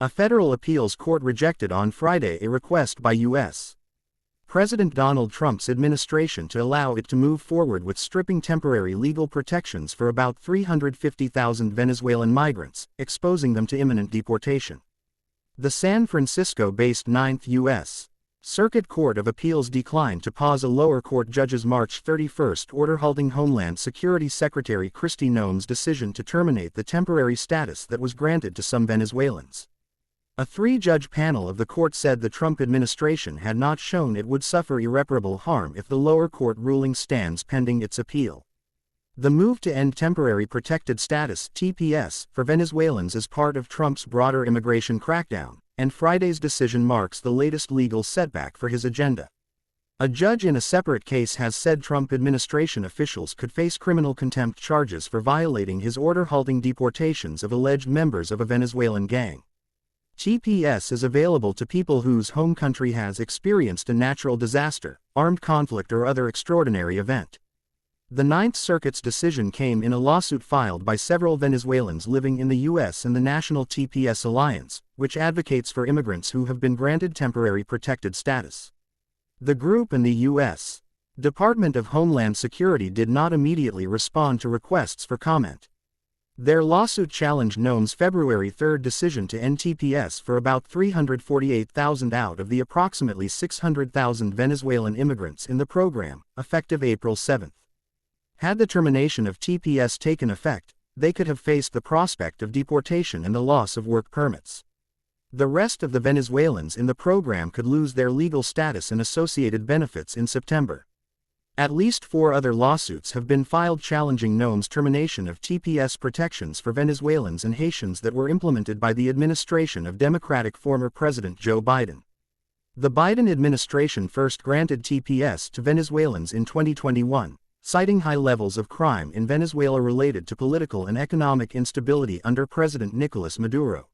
A federal appeals court rejected on Friday a request by U.S. President Donald Trump's administration to allow it to move forward with stripping temporary legal protections for about 350,000 Venezuelan migrants, exposing them to imminent deportation. The San Francisco-based Ninth U.S. Circuit Court of Appeals declined to pause a lower court judge's March 31 order halting Homeland Security Secretary Kristi Noem's decision to terminate the temporary status that was granted to some Venezuelans. A three-judge panel of the court said the Trump administration had not shown it would suffer irreparable harm if the lower court ruling stands pending its appeal. The move to end temporary protected status (TPS) for Venezuelans is part of Trump's broader immigration crackdown, and Friday's decision marks the latest legal setback for his agenda. A judge in a separate case has said Trump administration officials could face criminal contempt charges for violating his order halting deportations of alleged members of a Venezuelan gang. TPS is available to people whose home country has experienced a natural disaster, armed conflict or other extraordinary event. The Ninth Circuit's decision came in a lawsuit filed by several Venezuelans living in the U.S. and the National TPS Alliance, which advocates for immigrants who have been granted temporary protected status. The group and the U.S. Department of Homeland Security did not immediately respond to requests for comment. Their lawsuit challenged Noem's February 3 decision to end TPS for about 348,000 out of the approximately 600,000 Venezuelan immigrants in the program, effective April 7. Had the termination of TPS taken effect, they could have faced the prospect of deportation and the loss of work permits. The rest of the Venezuelans in the program could lose their legal status and associated benefits in September. At least 4 other lawsuits have been filed challenging Noem's termination of TPS protections for Venezuelans and Haitians that were implemented by the administration of Democratic former President Joe Biden. The Biden administration first granted TPS to Venezuelans in 2021, citing high levels of crime in Venezuela related to political and economic instability under President Nicolas Maduro.